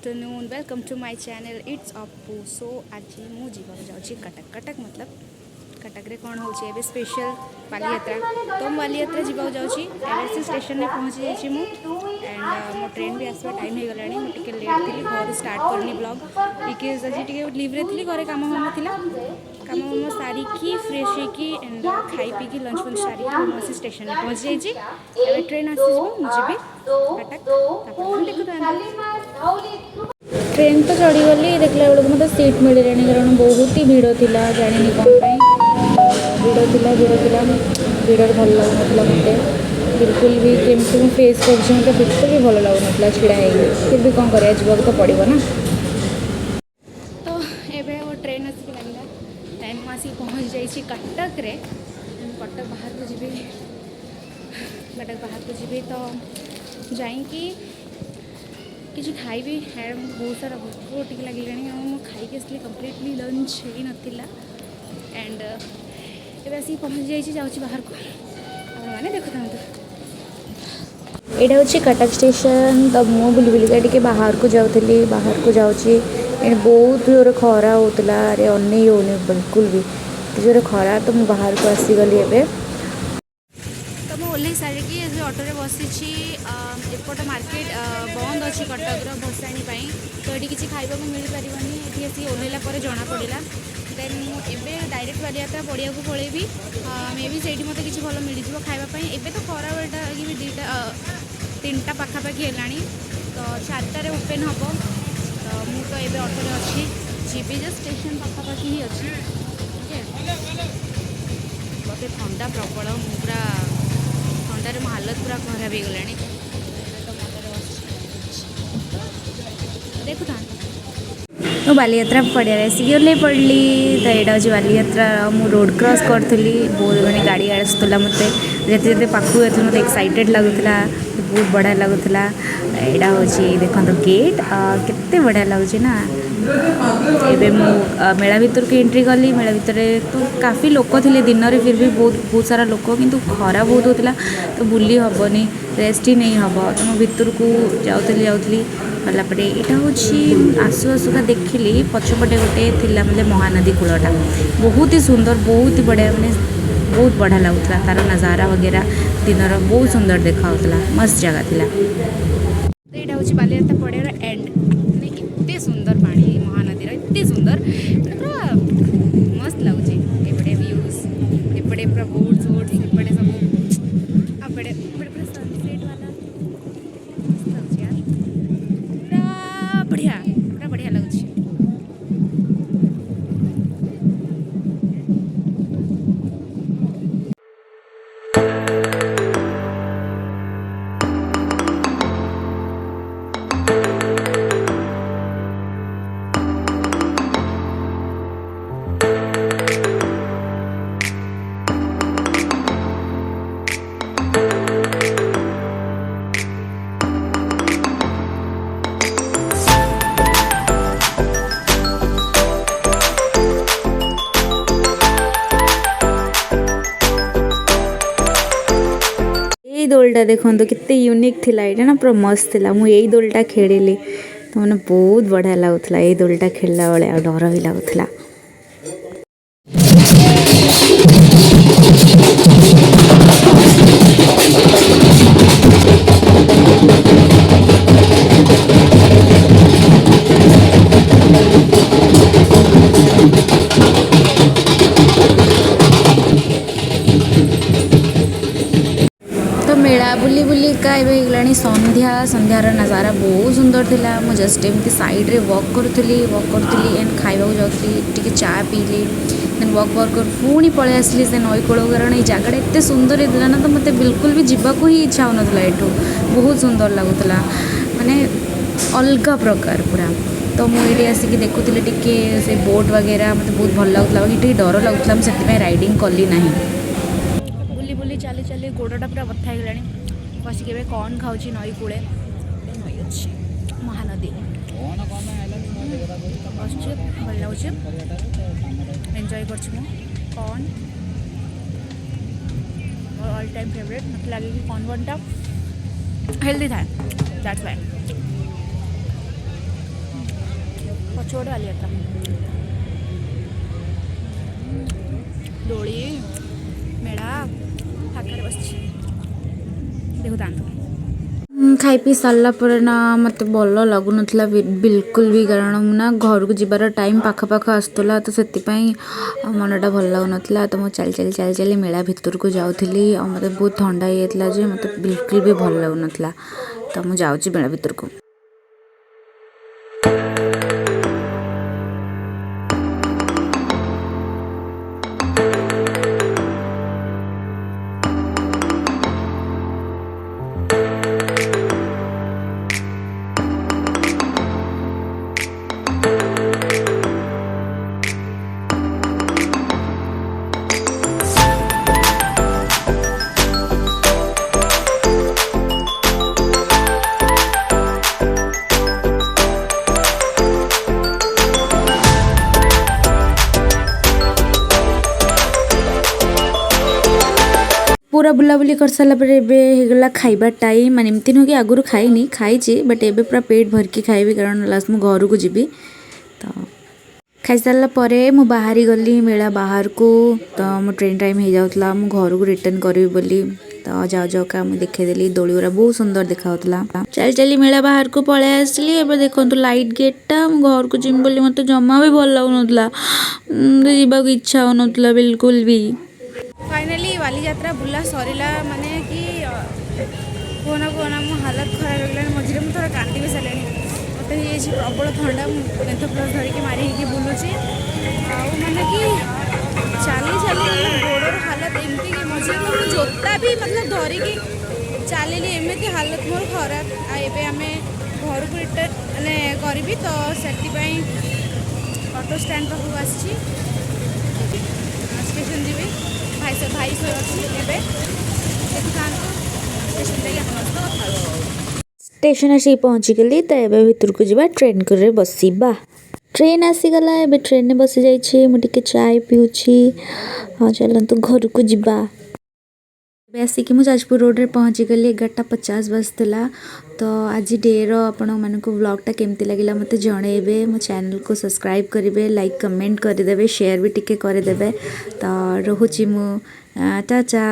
Afternoon welcome to my channel it's Apu. So आज मु जाऊँगी कटक। कटक मतलब कटक रे कौन होचे एबे स्पेशल बालीयात्रा। तो मु बालीयात्रा जावाक जाऊँगी। एवरेस्ट स्टेशन में पहुँची जाइए मु एंड मो ट्रेन भी आसवा टाइम हो गलानी। मु टिके लेट थी घर स्टार्ट करनी ब्लॉग बिकज आज टिके लीव रे थी घरे काम हम थिला। काम हम सारिकी फ्रेश होकी एंड खाई पीकी लंच फंच सारिकी मु स्टेशन में पहुँची जाइए। एबे ट्रेन आसीबो मु जीबी कटक। तापर देखु ट्रेन तो चढ़ीगली देखला बेलू मतलब सीट मिलने कारण बहुत ही भिड़ थी जानी कौन भिड़ भल लगुला मत बिल्कुल भी केमती मुझे फेस कर बिल्कुल भी भल लगुना छिड़ा फिर भी कौन कर तो पड़ो ना। तो ये वो ट्रेन आसिक लगे टाइम आसिक पहुँच जाइए कटक रे। कटक बाहर को जी तो जाइकी किसी खाइबी बहुत सारा भोक टिके लगे खाई आसली कम्प्लीटली लंच ही नाला एंड एवं आसिक पहुँच जाऊँगी बाहर को मैंने देखु यहाँ हूँ कटक स्टेशन। तो मु बुली बुलिका टी बाहर को जाऊँगी बहुत जोर खरा होता अरे अनै होनी बिल्कुल भी जोर खरा। तो मु बाहर को आसीगली एबे तो मुझे ओल्ल सारिकी ऑटो रे बसी एपट मार्केट बंद अच्छी कटक भसाणी तो ये किसी खावा को मिल पारनी ये आसी ओल्ला जना पड़ा। देन मुझे डायरेक्ट बालीयात्रा पड़िया को पलैबी मे भी से मत किसी भल मिल खावाई। एबे तो खरा बेटा कि दुईटा तीनटा पाखापाखि है तो 4टार ओपेन हम। तो मुझे एबे ऑटो रे अच्छी जीबी जो स्टेशन पाखापाखि ही अच्छी मत ठंडा प्रबल पूरा ठंडार मो हालत पूरा खराब हो गलानी। देखु तो बालीयात्रा पड़िया आसिक ओल्ल पड़ी। तो यहाँ हूँ बालीयात्रा मु रोड क्रॉस करी बहुत मैंने गाड़ी आसूला मत जिते पाखु मत एक्साइटेड लगुला बहुत बढ़िया लगुला। यहाँ हूँ देखो गेट केते बढ़िया लगुच ना। एबे मु मेला भीतर को एंट्री कली। मेला भीतर तो काफ़ी लोक थे दिन में फिर भी बहुत सारा लोक किंतु खरा बहुत होता तो बुली हेनी रेस्ट ही नहीं हम। तो मु भीतर को जाऊँगी गलापटे यहाँ हूँ आसु आसुका देखिली पछपटे गोटे थिला मतलब महानदी कूलटा बहुत ही सुंदर बहुत ही बढ़िया मैंने बहुत बढ़िया लगुला तार नजारा वगैरह दिन बहुत सुंदर देखा मस्त जगह थिला। तो यहाँ हूँ बालीयात्रा पड़ियार एंड मैंने इतने सुंदर पानी महानदी इतने सुंदर पूरा मस्त लगुच एपटे व्यूज एपटे पूरा बोट्स वोट्स एपटे सब आपटे पूरा सनसेट वाला मस्त लगुच यार पूरा बढ़िया लगुच। दोलटा देखो कितने यूनिक थिला ये ना पूरा मस्त थिला। मु यही दोलटा खेलिली तो मैंने बहुत बढ़िया लगुला ये दोलटा खेलला बेले आ डर भी लगुला। मेला बुली बुलिका एवं संध्या संध्यार नजारा बहुत सुंदर थिला। मु जस्ट एमती साइड रे वॉक करुली एंड खाइबा जाऊँगी टी चा पीली देन वॉक कर पुणी पलि आसली से नई कूल कारण ये जगह एत सुंदर होता ना तो मत बिल्कुल भी जीवाक ही इच्छा होना एठू बहुत सुंदर लगुला माने अलग प्रकार पूरा। तो मुझे आसिक देखुली टी से बोट वगैरह मत बहुत भल लगुला बाकी डर लगुला से राइडिंग कली ना। बुली बुली चली चली गोड़टा पूरा बथा हो बसिक कौन खाऊँ नई कूले नई अच्छी महानदी बस भल लगुच एंजॉय कर कौन ऑल टाइम फेवरेट मत लगे कि कौन टा हेल्दी थाए दैट्स व्हाई। पछोड़े बालीयात्रा दोली मेला फाँक बस देखुता खाई पी सारा पर ना मत भल लगुन बिल्कुल भी कारण ना घर को जीवार टाइम पाखपाख आसूला तो से मनटा भल लगुन तो मुझे चली चली चली चली मेला भितर को जाऊँगी मत बहुत ठंडा हो जाता मत बिल्कुल भी भल लगुन तो मुझे जाऊँगी मेला भितर को। पूरा बुलाबुली कर सारा गला खाइबा टाइम माने एमती नुह कि आगुरी खाइनी खाई बट एबे पूरा पेट भरकी खाइबी कारण लास्ट मु घर को जीबी तो खाई सारा परे मु बाहरी गली मेला बाहर को तो मो ट्रेन टाइम हो जाउतला मु घर को रिटर्न करबी बोली तो जाओ जाओ का मुझे देखेदेली दोली गुरा बहुत सुंदर देखा चल चली मेला बाहर को पलै आसली एबे देखंतु लाइट गेटटा मु घर को जिम बोली मते जमा भी भल लागुनतला जीवा को इच्छा होनतला बिल्कुल भी। फाइनाली बाली यात्रा बुला सरला माने कि कोना कोना मो हालत खराब हो गलानी मझे मुझे थोड़ा कांदी भी सारे मत प्रबल ठंडा मेथ प्लस धरिकी मारी बुलूची माने कि चली चली गोड़र हालत एमती कि मझे मोर जोता भी मतलब धरिकी चलिली एमती हालत मोर खराब आए आम घर को रिटर्न मैंने करी तो से ऑटो स्टैंड पाखक आसी स्टेशन जी भाई से अच्छी स्टेशन आसी पहुँची गली तो ये भितर को जा ट्रेन कर बसवा ट्रेन आसीगला ए ट्रेन में बसी जाइए मुझे चाय पीऊँगी हाँ चलतु घर को जीवा आसिक मुझे जाजपुर रोड रे पहुँची गली 11:50 बजला तो आज डे आपण मानक व्लॉगटा केमती लगिला मते जणेबे मो चैनल को सब्सक्राइब करेंगे लाइक कमेंट करदे शेयर भी टिके करदे तो रोहुची मु टाटा।